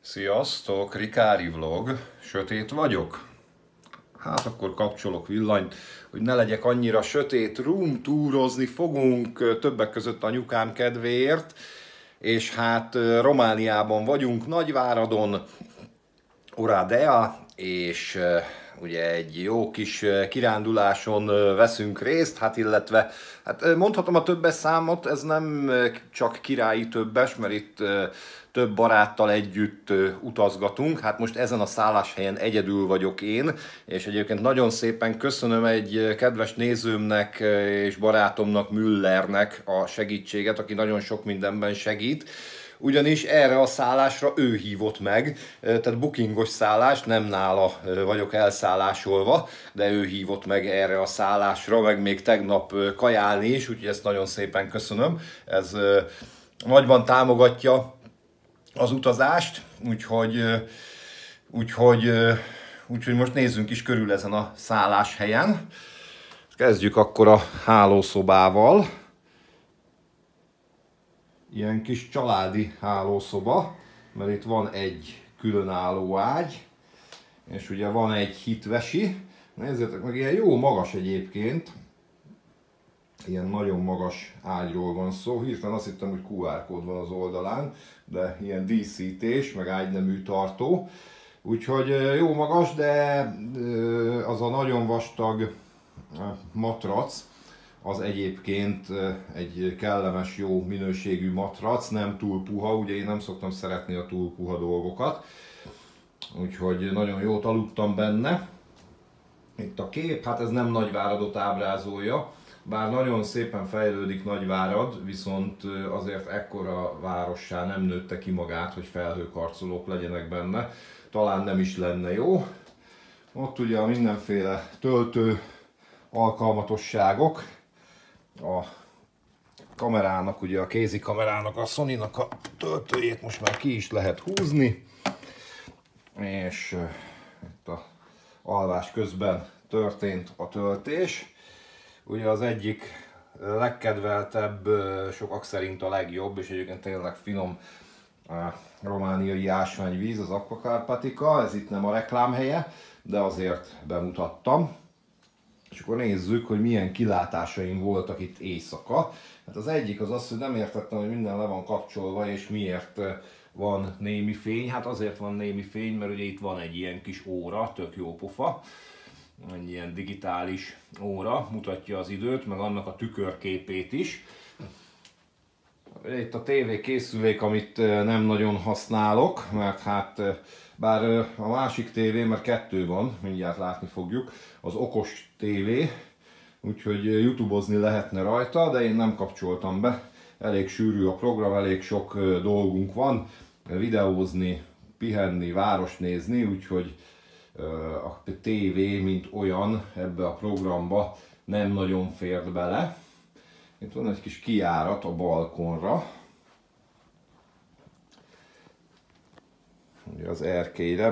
Sziasztok, Rikári vlog, sötét vagyok? Hát akkor kapcsolok villanyt, hogy ne legyek annyira sötét. Room túrozni fogunk, többek között anyukám kedvéért, és hát Romániában vagyunk, Nagyváradon, Oradea, és ugye egy jó kis kiránduláson veszünk részt, hát illetve, hát mondhatom a többes számot, ez nem csak királyi többes, mert itt több baráttal együtt utazgatunk. Hát most ezen a szálláshelyen egyedül vagyok én, és egyébként nagyon szépen köszönöm egy kedves nézőmnek és barátomnak, Müllernek a segítséget, aki nagyon sok mindenben segít. Ugyanis erre a szállásra ő hívott meg, tehát bookingos szállás, nem nála vagyok elszállásolva, de ő hívott meg erre a szállásra, meg még tegnap kajálni is, úgyhogy ezt nagyon szépen köszönöm. Ez nagyban támogatja az utazást, úgyhogy most nézzünk is körül ezen a szálláshelyen. Kezdjük akkor a hálószobával. Ilyen kis családi hálószoba, mert itt van egy különálló ágy, és ugye van egy hitvesi. Nézzétek meg, ilyen jó magas egyébként. Ilyen nagyon magas ágyról van szó. Hirtelen azt hittem, hogy QR kód van az oldalán, de ilyen díszítés, meg ágynemű tartó. Úgyhogy jó magas, de az a nagyon vastag matrac, az egyébként egy kellemes, jó minőségű matrac, nem túl puha, ugye én nem szoktam szeretni a túl puha dolgokat, úgyhogy nagyon jót aludtam benne. Itt a kép, hát ez nem Nagyváradot ábrázolja, bár nagyon szépen fejlődik Nagyvárad, viszont azért ekkora várossá nem nőtte ki magát, hogy felhőkarcolók legyenek benne, talán nem is lenne jó. Ott ugye a mindenféle töltő alkalmatosságok, a kamerának, ugye a kézi kamerának, a Sony-nak a töltőjét most már ki is lehet húzni, és itt a alvás közben történt a töltés. Ugye az egyik legkedveltebb, sokak szerint a legjobb, és egyébként tényleg finom romániai ásványvíz, az Aqua Carpatica, ez itt nem a reklámhelye, de azért bemutattam. És akkor nézzük, hogy milyen kilátásaim voltak itt éjszaka. Hát az egyik az az, hogy nem értettem, hogy minden le van kapcsolva, és miért van némi fény. Hát azért van némi fény, mert ugye itt van egy ilyen kis óra, tök jó pofa. Egy ilyen digitális óra, mutatja az időt, meg annak a tükörképét is. Itt a TV készülék, amit nem nagyon használok, mert hát bár a másik tévé, mert kettő van, mindjárt látni fogjuk, az okos tévé, úgyhogy youtubeozni lehetne rajta, de én nem kapcsoltam be. Elég sűrű a program, elég sok dolgunk van, videózni, pihenni, várost nézni, úgyhogy a tévé, mint olyan ebbe a programba nem nagyon fért bele. Itt van egy kis kijárat a balkonra. Ugye az erkélyre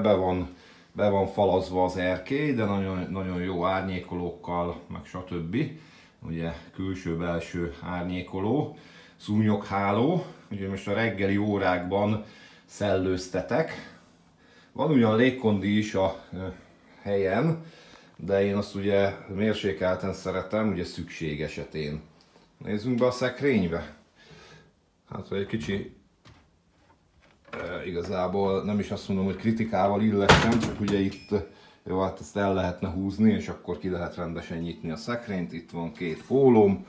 be van falazva az erkély, de nagyon, nagyon jó árnyékolókkal, meg stb. Ugye külső-belső árnyékoló, szúnyogháló. Ugye most a reggeli órákban szellőztetek. Van ugyan légkondi is a helyen, de én azt ugye mérsékelten szeretem, ugye szükség esetén. Nézzünk be a szekrénybe. Hát egy kicsi, igazából nem is azt mondom, hogy kritikával illessem, csak ugye itt, jó, hát ezt el lehetne húzni, és akkor ki lehet rendesen nyitni a szekrényt. Itt van két pólóm,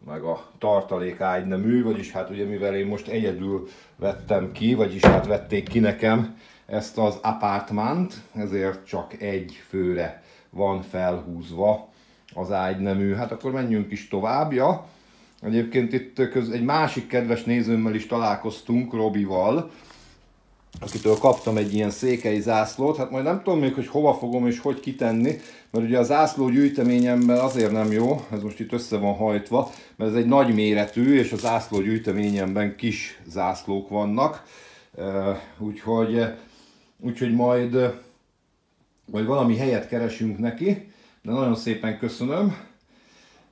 meg a tartalék ágynemű, vagyis hát ugye mivel én most egyedül vettem ki, vagyis hát vették ki nekem ezt az apartmánt, ezért csak egy főre van felhúzva az ágynemű. Hát akkor menjünk is tovább. Ja. Egyébként itt egy másik kedves nézőmmel is találkoztunk, Robival, akitől kaptam egy ilyen székely zászlót. Hát majd nem tudom még, hogy hova fogom és hogy kitenni, mert ugye a zászló gyűjteményemben azért nem jó, ez most itt össze van hajtva, mert ez egy nagy méretű, és a zászló gyűjteményemben kis zászlók vannak. Úgyhogy majd valami helyet keresünk neki, de nagyon szépen köszönöm.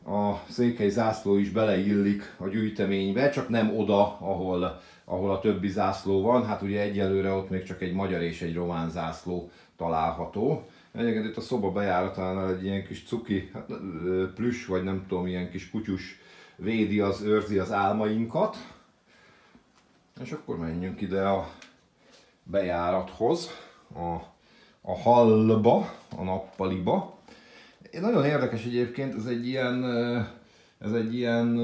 a székely zászló is beleillik a gyűjteménybe, csak nem oda, ahol a többi zászló van. Hát ugye egyelőre ott még csak egy magyar és egy román zászló található. Egyébként itt a szoba bejáratánál egy ilyen kis cuki, hát, plüss, vagy nem tudom, ilyen kis kutyus őrzi az álmainkat. És akkor menjünk ide a bejárathoz, a hallba, a nappaliba. Nagyon érdekes egyébként, ez egy ilyen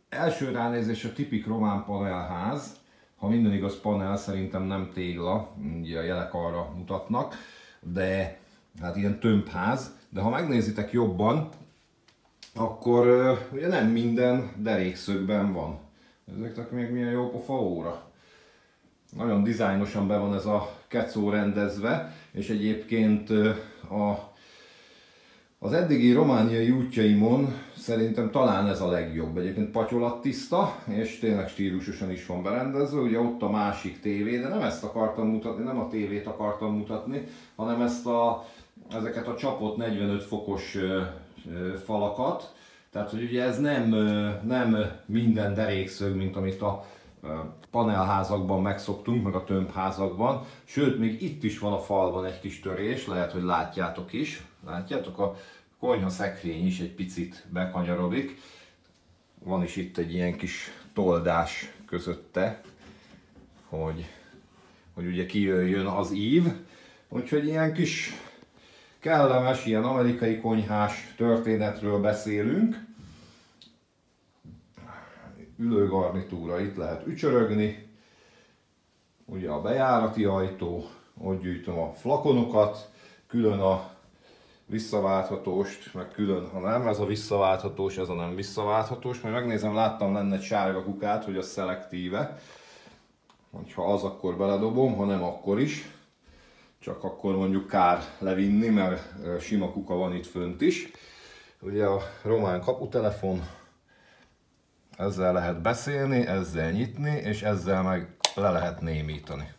első ránézésre tipik román panelház. Ha minden igaz, panel, szerintem nem tégla, ugye a jelek arra mutatnak, de hát ilyen tömbház. De ha megnézitek jobban, akkor ugye nem minden derékszögben van. Ezeknek még milyen jó pofa óra. Nagyon dizájnosan be van ez a kecó rendezve, és egyébként az eddigi romániai útjaimon szerintem talán ez a legjobb. Egyébként patyolattiszta, és tényleg stílusosan is van berendezve. Ugye ott a másik tévé, de nem ezt akartam mutatni, nem a tévét akartam mutatni, hanem ezeket a csapott 45 fokos falakat. Tehát, hogy ugye ez nem minden derékszög, mint amit a panelházakban megszoktunk, meg a tömbházakban. Sőt, még itt is van a falban egy kis törés, lehet, hogy látjátok is. Látjátok, a konyha szekrény is egy picit bekanyarodik. Van is itt egy ilyen kis toldás közötte, hogy ugye kijöjjön az ív. Úgyhogy ilyen kis kellemes, ilyen amerikai konyhás történetről beszélünk. Ülőgarnitúra, itt lehet ücsörögni. Ugye a bejárati ajtó, ott gyűjtöm a flakonokat, külön a visszaválthatóst, meg külön, ha nem, ez a visszaválthatós, ez a nem visszaválthatós. Majd megnézem, láttam lenne egy sárga kukát, hogy az szelektíve. Ha az, akkor beledobom, ha nem, akkor is. Csak akkor mondjuk kár levinni, mert sima kuka van itt fönt is. Ugye a román kaputelefon, ezzel lehet beszélni, ezzel nyitni, és ezzel meg le lehet némítani.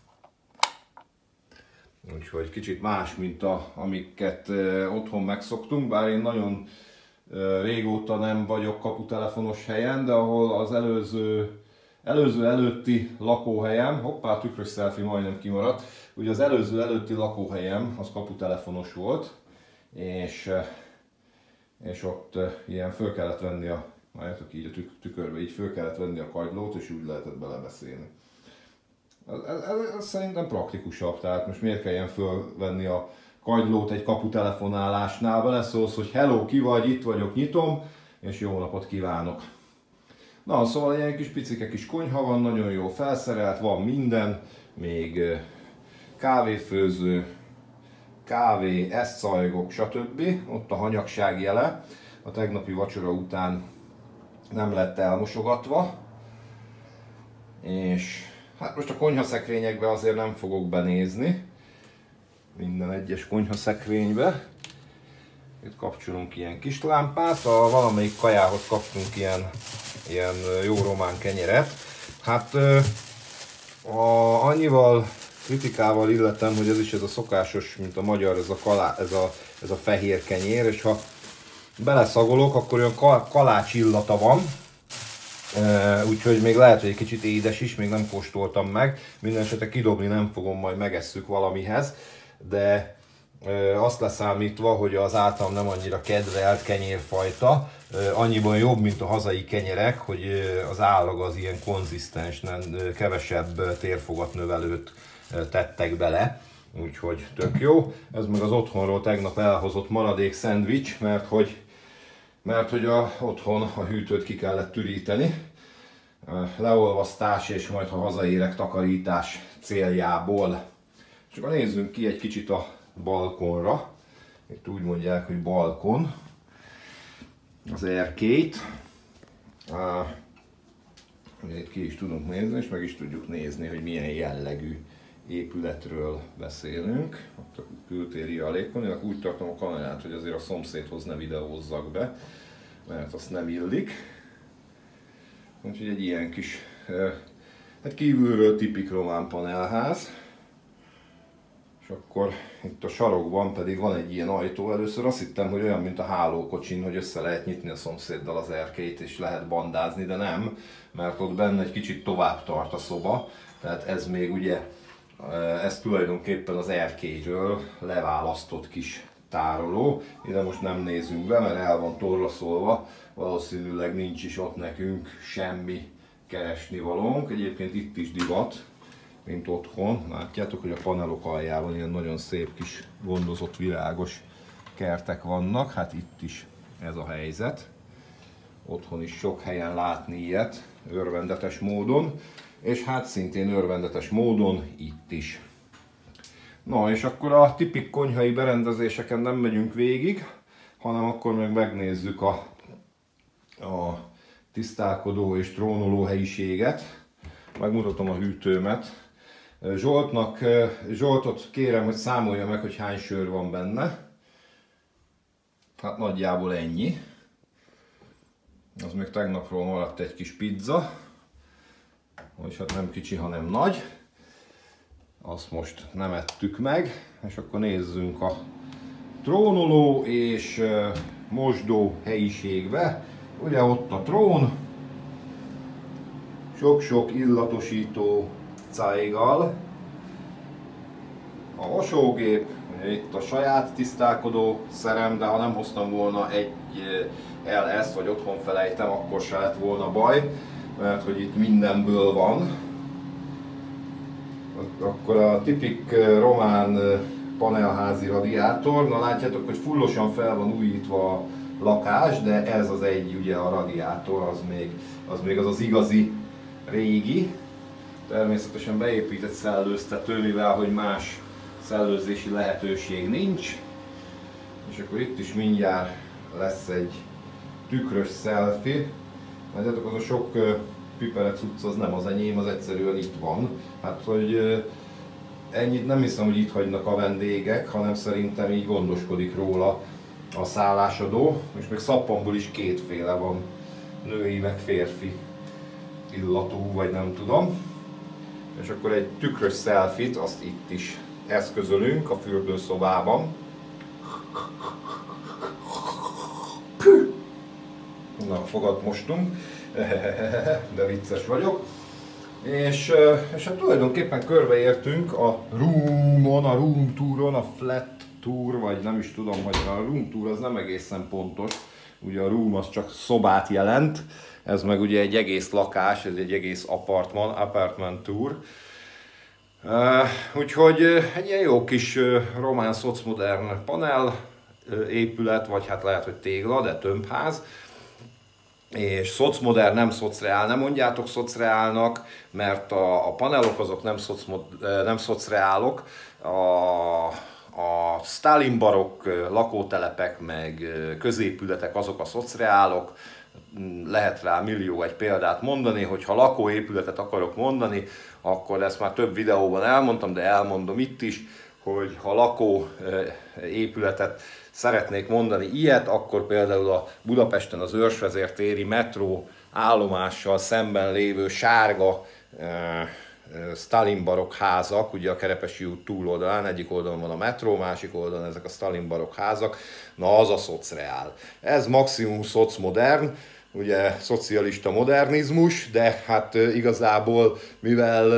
Úgyhogy kicsit más, mint amiket otthon megszoktunk, bár én nagyon régóta nem vagyok kaputelefonos helyen, de ahol az előző előtti lakóhelyem, hoppá, tükrös selfie majdnem kimaradt, ugye az előző előtti lakóhelyem az kaputelefonos volt, és ott ilyen föl kellett venni látjátok így a tükörbe, így föl kellett venni a kagylót, és úgy lehetett belebeszélni. Ez szerintem praktikusabb, tehát most miért kelljen fölvenni a kagylót egy kaputelefonálásnál, beleszólsz, hogy hello, ki vagy, itt vagyok, nyitom, és jó napot kívánok. Na, szóval ilyen kis picike kis konyha van, nagyon jó felszerelt, van minden, még kávéfőző, kávé, eszcajgok, stb. Ott a hanyagság jele, a tegnapi vacsora után nem lett elmosogatva, és hát most a konyhaszekrényekbe azért nem fogok benézni, minden egyes konyhaszekrénybe. Itt kapcsolunk ilyen kis lámpát, a valamelyik kajához kaptunk ilyen jó román kenyeret. Hát annyival kritikával illetem, hogy ez a szokásos, mint a magyar, ez a fehér kenyér, és ha beleszagolok, akkor olyan kalács illata van. Úgyhogy még lehet, hogy egy kicsit édes is, még nem kóstoltam meg. Minden esetre kidobni nem fogom, majd megesszük valamihez. De azt leszámítva, hogy az általam nem annyira kedvelt kenyérfajta, annyiban jobb, mint a hazai kenyerek, hogy az állag az ilyen konzisztens, kevesebb térfogatnövelőt tettek bele. Úgyhogy tök jó. Ez meg az otthonról tegnap elhozott maradék szendvics, mert hogy otthon a hűtőt ki kellett türíteni. Leolvasztás és majd ha hazaérek takarítás céljából. És akkor nézzünk ki egy kicsit a balkonra. Itt úgy mondják, hogy balkon. Az erkélyt. Itt ki is tudunk nézni, és meg is tudjuk nézni, hogy milyen jellegű épületről beszélünk. Ott a kültéri alékon. Úgy tartom a kamerát, hogy azért a szomszédhoz ne videózzak be, mert azt nem illik. Úgyhogy egy ilyen kis, hát kívülről tipik román panelház. És akkor itt a sarokban pedig van egy ilyen ajtó. Először azt hittem, hogy olyan, mint a hálókocsin, hogy össze lehet nyitni a szomszéddal az erkélyt és lehet bandázni, de nem, mert ott benne egy kicsit tovább tart a szoba. Tehát ez még ugye, ez tulajdonképpen az erkélyről leválasztott kis tároló. Ide most nem nézünk be, mert el van torlaszolva, valószínűleg nincs is ott nekünk semmi keresnivalónk. Egyébként itt is divat, mint otthon. Látjátok, hogy a panelok aljában ilyen nagyon szép kis gondozott virágos kertek vannak. Hát itt is ez a helyzet. Otthon is sok helyen látni ilyet, örvendetes módon. És hát szintén örvendetes módon itt is. Na és akkor a tipik konyhai berendezéseken nem megyünk végig, hanem akkor meg megnézzük a tisztálkodó és trónoló helyiséget. Megmutatom a hűtőmet. Zsoltot kérem, hogy számolja meg, hogy hány sör van benne. Hát nagyjából ennyi. Az még tegnapról maradt egy kis pizza. És hát nem kicsi, hanem nagy. Azt most nem ettük meg. És akkor nézzünk a trónoló és mosdó helyiségbe. Ugye ott a trón. Sok-sok illatosító cájgal. A mosógép, itt a saját tisztálkodó szerem, de ha nem hoztam volna egy LS, vagy otthon felejtem, akkor se lett volna baj, mert hogy itt mindenből van. Akkor a tipik román panelházi radiátor, na látjátok, hogy fullosan fel van újítva a lakás, de ez az egy, ugye a radiátor, az még az igazi régi. Természetesen beépített szellőztető, mivel hogy más szellőzési lehetőség nincs. És akkor itt is mindjárt lesz egy tükrös selfie. Látjátok, az a sok pipere cucc, az nem az enyém, az egyszerűen itt van. Hát, hogy ennyit nem hiszem, hogy itt hagynak a vendégek, hanem szerintem így gondoskodik róla a szállásadó. És még szappanból is kétféle van, női meg férfi illatú, vagy nem tudom. És akkor egy tükrös selfie-t, azt itt is eszközölünk a fürdőszobában. Na, fogat mostunk, de vicces vagyok. És hát tulajdonképpen körbeértünk a roomon, a room touron, a flat tour, vagy nem is tudom, hogy a room tour az nem egészen pontos. Ugye a room az csak szobát jelent, ez meg ugye egy egész lakás, ez egy egész apartment tour. Úgyhogy egy ilyen jó kis román szocmodern panel épület, vagy hát lehet, hogy tégla, de tömbház. És szocmodern, nem szocreál, nem mondjátok szocreálnak, mert a panelok azok nem szocreálok. A Stalin barokk lakótelepek meg középületek azok a szocreálok. Lehet rá millió egy példát mondani, hogyha lakóépületet akarok mondani, akkor ezt már több videóban elmondtam, de elmondom itt is, hogy ha lakóépületet szeretnék mondani ilyet, akkor például a Budapesten az Őrsvezértéri metró állomással szemben lévő sárga Stalin barokk házak, ugye a Kerepesi út túloldalán, egyik oldalon van a metró, másik oldalon ezek a Stalin barokk házak, na az a szocreál. Ez maximum szocmodern, ugye szocialista modernizmus, de hát igazából, mivel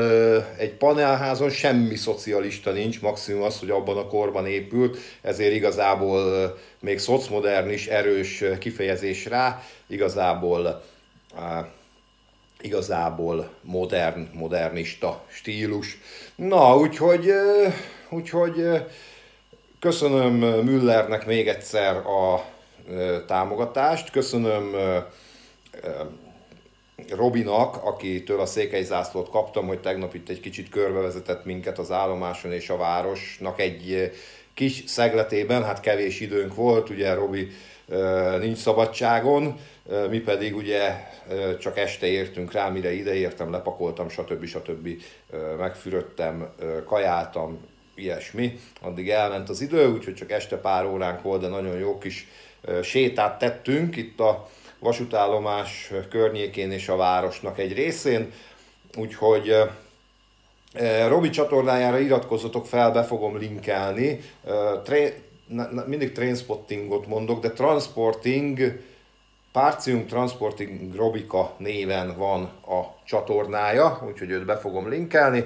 egy panelházon semmi szocialista nincs, maximum az, hogy abban a korban épült, ezért igazából még szocmodern is erős kifejezés rá, igazából modernista stílus. Na, úgyhogy köszönöm Müllernek még egyszer a támogatást, köszönöm Robinak, akitől a székelyzászlót kaptam, hogy tegnap itt egy kicsit körbevezetett minket az állomáson és a városnak egy kis szegletében, hát kevés időnk volt, ugye Robi nincs szabadságon, mi pedig ugye csak este értünk rá, mire ideértem, lepakoltam, stb. Megfürödtem, kajáltam, ilyesmi, addig elment az idő, úgyhogy csak este pár óránk volt, de nagyon jó kis sétát tettünk itt a vasútállomás környékén és a városnak egy részén, úgyhogy Robi csatornájára iratkozzatok fel, be fogom linkelni. Mindig Trainspottingot mondok, de Transporting, Partium Transporting Robika néven van a csatornája, úgyhogy őt be fogom linkelni,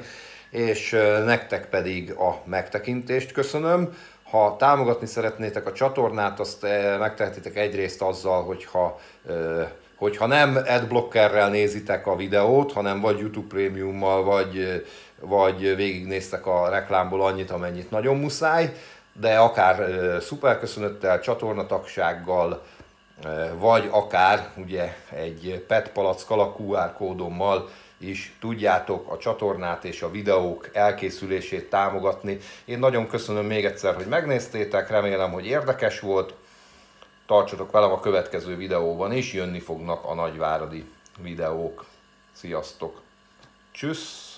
és nektek pedig a megtekintést köszönöm. Ha támogatni szeretnétek a csatornát, azt megtehetitek egyrészt azzal, hogyha nem adblockerrel nézitek a videót, hanem vagy YouTube Premiummal, vagy végignéztek a reklámból annyit, amennyit nagyon muszáj, de akár szuperköszönöttel, csatornatagsággal, vagy akár ugye egy PET palackal, QR kódommal is tudjátok a csatornát és a videók elkészülését támogatni. Én nagyon köszönöm még egyszer, hogy megnéztétek, remélem, hogy érdekes volt. Tartsatok velem a következő videóban is, jönni fognak a nagyváradi videók. Sziasztok! Tschüss!